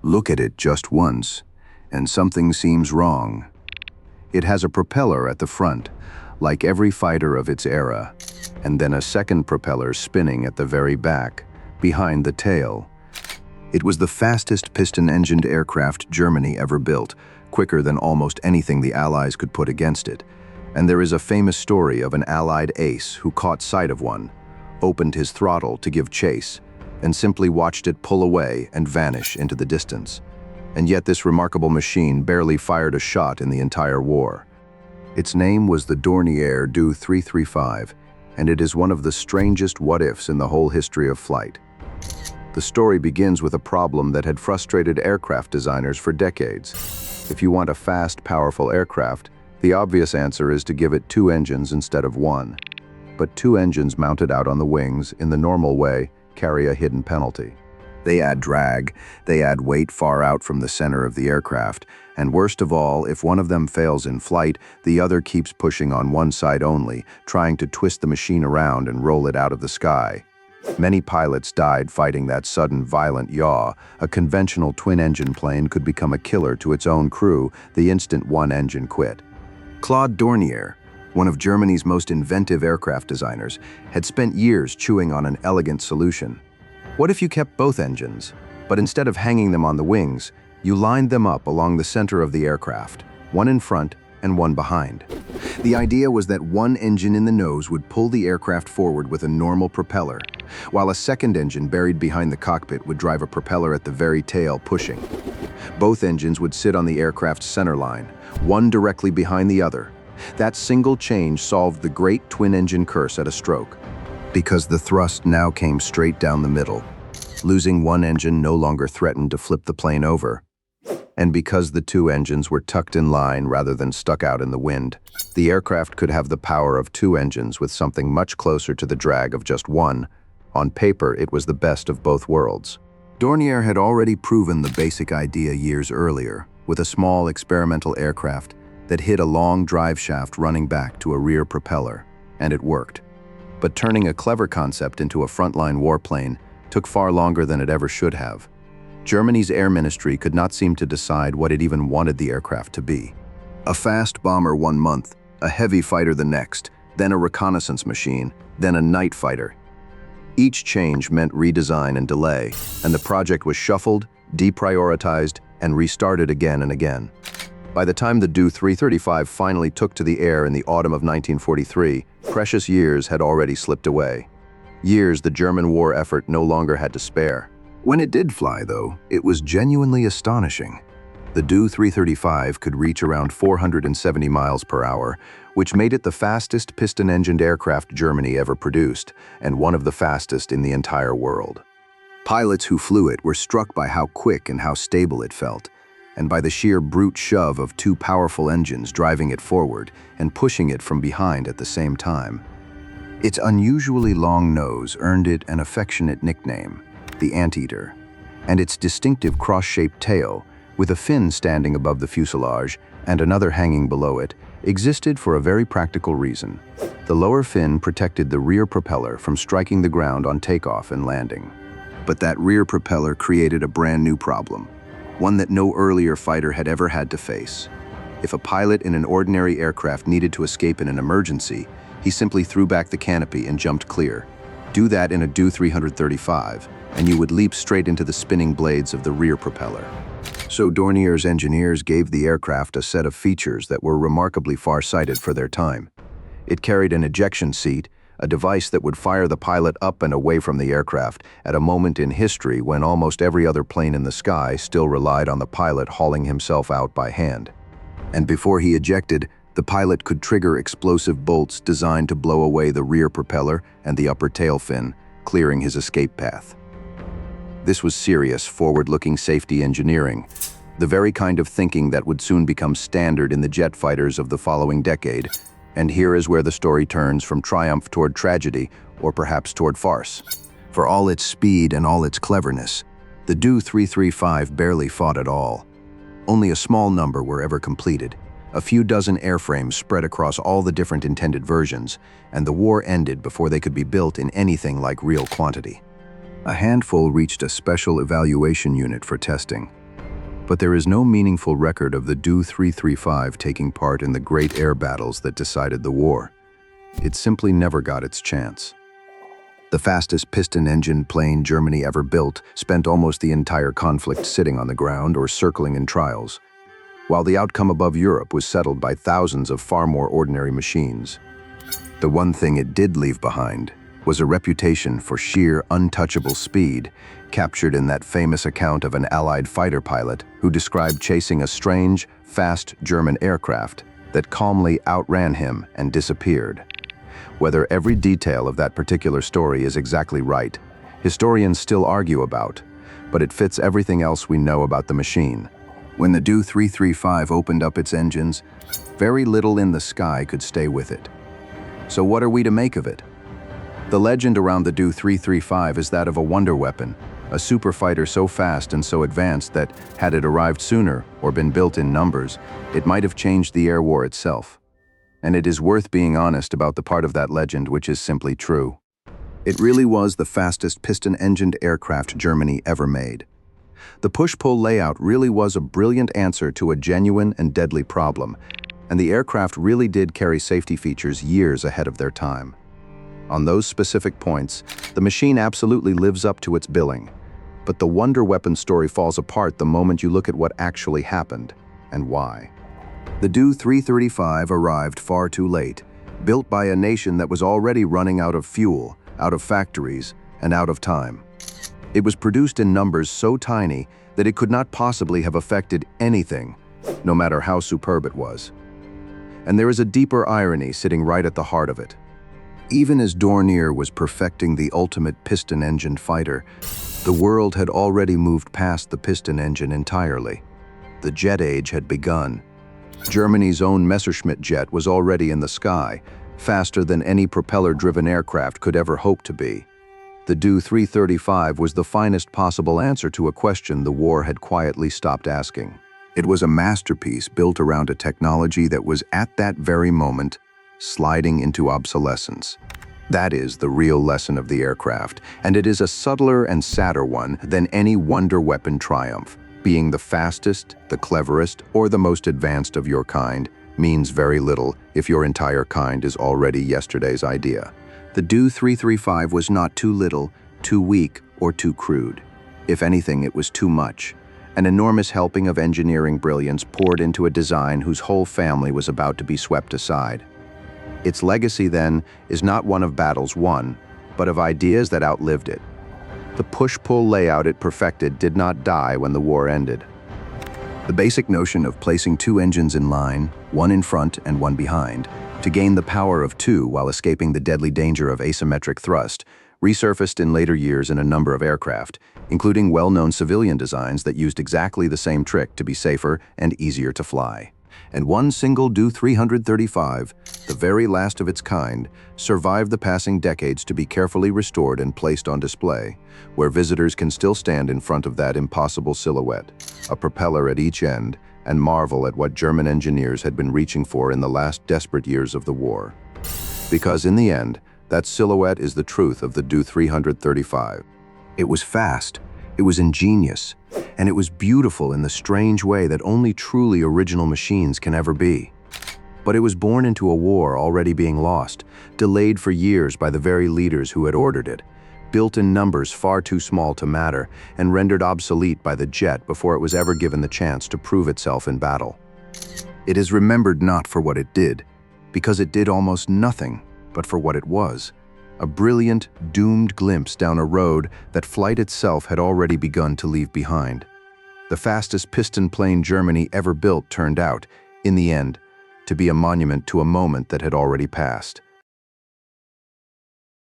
Look at it just once, and something seems wrong. It has a propeller at the front, like every fighter of its era, and then a second propeller spinning at the very back, behind the tail. It was the fastest piston-engined aircraft Germany ever built, quicker than almost anything the Allies could put against it. And there is a famous story of an Allied ace who caught sight of one, opened his throttle to give chase, and simply watched it pull away and vanish into the distance. And yet this remarkable machine barely fired a shot in the entire war. Its name was the Dornier Do 335, and it is one of the strangest what-ifs in the whole history of flight. The story begins with a problem that had frustrated aircraft designers for decades. If you want a fast, powerful aircraft, the obvious answer is to give it 2 engines instead of 1. But 2 engines mounted out on the wings, in the normal way, carry a hidden penalty. They add drag, they add weight far out from the center of the aircraft, and worst of all, if one of them fails in flight, the other keeps pushing on one side only, trying to twist the machine around and roll it out of the sky. Many pilots died fighting that sudden, violent yaw. A conventional twin-engine plane could become a killer to its own crew the instant one engine quit. Claude Dornier, one of Germany's most inventive aircraft designers, had spent years chewing on an elegant solution. What if you kept both engines, but instead of hanging them on the wings, you lined them up along the center of the aircraft, one in front and one behind? The idea was that one engine in the nose would pull the aircraft forward with a normal propeller, while a second engine buried behind the cockpit would drive a propeller at the very tail pushing. Both engines would sit on the aircraft's center line, one directly behind the other. That single change solved the great twin-engine curse at a stroke, because the thrust now came straight down the middle. Losing one engine no longer threatened to flip the plane over. And because the 2 engines were tucked in line rather than stuck out in the wind, the aircraft could have the power of 2 engines with something much closer to the drag of just 1. On paper, it was the best of both worlds. Dornier had already proven the basic idea years earlier, with a small experimental aircraft that hid a long drive shaft running back to a rear propeller, and it worked. But turning a clever concept into a frontline warplane took far longer than it ever should have. Germany's air ministry could not seem to decide what it even wanted the aircraft to be. A fast bomber 1 month, a heavy fighter the next, then a reconnaissance machine, then a night fighter. Each change meant redesign and delay, and the project was shuffled, deprioritized, and restarted again and again. By the time the Do 335 finally took to the air in the autumn of 1943, precious years had already slipped away. Years the German war effort no longer had to spare. When it did fly, though, it was genuinely astonishing. The Do 335 could reach around 470 miles per hour, which made it the fastest piston-engined aircraft Germany ever produced, and one of the fastest in the entire world. Pilots who flew it were struck by how quick and how stable it felt, and by the sheer brute shove of 2 powerful engines driving it forward and pushing it from behind at the same time. Its unusually long nose earned it an affectionate nickname, the Anteater, and its distinctive cross-shaped tail, with a fin standing above the fuselage and another hanging below it, existed for a very practical reason. The lower fin protected the rear propeller from striking the ground on takeoff and landing. But that rear propeller created a brand new problem, one that no earlier fighter had ever had to face. If a pilot in an ordinary aircraft needed to escape in an emergency, he simply threw back the canopy and jumped clear. Do that in a Do 335, and you would leap straight into the spinning blades of the rear propeller. So Dornier's engineers gave the aircraft a set of features that were remarkably far-sighted for their time. It carried an ejection seat, a device that would fire the pilot up and away from the aircraft at a moment in history when almost every other plane in the sky still relied on the pilot hauling himself out by hand. And before he ejected, the pilot could trigger explosive bolts designed to blow away the rear propeller and the upper tail fin, clearing his escape path. This was serious, forward-looking safety engineering, the very kind of thinking that would soon become standard in the jet fighters of the following decade. And here is where the story turns from triumph toward tragedy, or perhaps toward farce. For all its speed and all its cleverness, the Do 335 barely fought at all. Only a small number were ever completed, a few dozen airframes spread across all the different intended versions, and the war ended before they could be built in anything like real quantity. A handful reached a special evaluation unit for testing, But there is no meaningful record of the Do 335 taking part in the great air battles that decided the war. It simply never got its chance. The fastest piston-engined plane Germany ever built spent almost the entire conflict sitting on the ground or circling in trials, while the outcome above Europe was settled by thousands of far more ordinary machines. The one thing it did leave behind was a reputation for sheer, untouchable speed, captured in that famous account of an Allied fighter pilot who described chasing a strange, fast German aircraft that calmly outran him and disappeared. Whether every detail of that particular story is exactly right, historians still argue about, but it fits everything else we know about the machine. When the Do 335 opened up its engines, very little in the sky could stay with it. So what are we to make of it? The legend around the Do 335 is that of a wonder weapon, a super fighter so fast and so advanced that, had it arrived sooner or been built in numbers, it might have changed the air war itself. And it is worth being honest about the part of that legend which is simply true. It really was the fastest piston-engined aircraft Germany ever made. The push-pull layout really was a brilliant answer to a genuine and deadly problem, and the aircraft really did carry safety features years ahead of their time. On those specific points, the machine absolutely lives up to its billing. But the wonder weapon story falls apart the moment you look at what actually happened, and why. The Do 335 arrived far too late, built by a nation that was already running out of fuel, out of factories, and out of time. It was produced in numbers so tiny that it could not possibly have affected anything, no matter how superb it was. And there is a deeper irony sitting right at the heart of it. Even as Dornier was perfecting the ultimate piston-engined fighter, the world had already moved past the piston engine entirely. The jet age had begun. Germany's own Messerschmitt jet was already in the sky, faster than any propeller-driven aircraft could ever hope to be. The Do 335 was the finest possible answer to a question the war had quietly stopped asking. It was a masterpiece built around a technology that was at that very moment sliding into obsolescence. That is the real lesson of the aircraft, and it is a subtler and sadder one than any wonder weapon triumph. Being the fastest, the cleverest, or the most advanced of your kind means very little if your entire kind is already yesterday's idea. The Do 335 was not too little, too weak, or too crude. If anything, it was too much. An enormous helping of engineering brilliance poured into a design whose whole family was about to be swept aside. Its legacy, then, is not one of battles won, but of ideas that outlived it. The push-pull layout it perfected did not die when the war ended. The basic notion of placing two engines in line, one in front and one behind, to gain the power of two while escaping the deadly danger of asymmetric thrust, resurfaced in later years in a number of aircraft, including well-known civilian designs that used exactly the same trick to be safer and easier to fly. And one single Do 335, the very last of its kind, survived the passing decades to be carefully restored and placed on display, where visitors can still stand in front of that impossible silhouette, a propeller at each end, and marvel at what German engineers had been reaching for in the last desperate years of the war. Because in the end, that silhouette is the truth of the Do 335. It was fast, it was ingenious, and it was beautiful in the strange way that only truly original machines can ever be. But it was born into a war already being lost, delayed for years by the very leaders who had ordered it, built in numbers far too small to matter, and rendered obsolete by the jet before it was ever given the chance to prove itself in battle. It is remembered not for what it did, because it did almost nothing, but for what it was. A brilliant, doomed glimpse down a road that flight itself had already begun to leave behind. The fastest piston plane Germany ever built turned out, in the end, to be a monument to a moment that had already passed.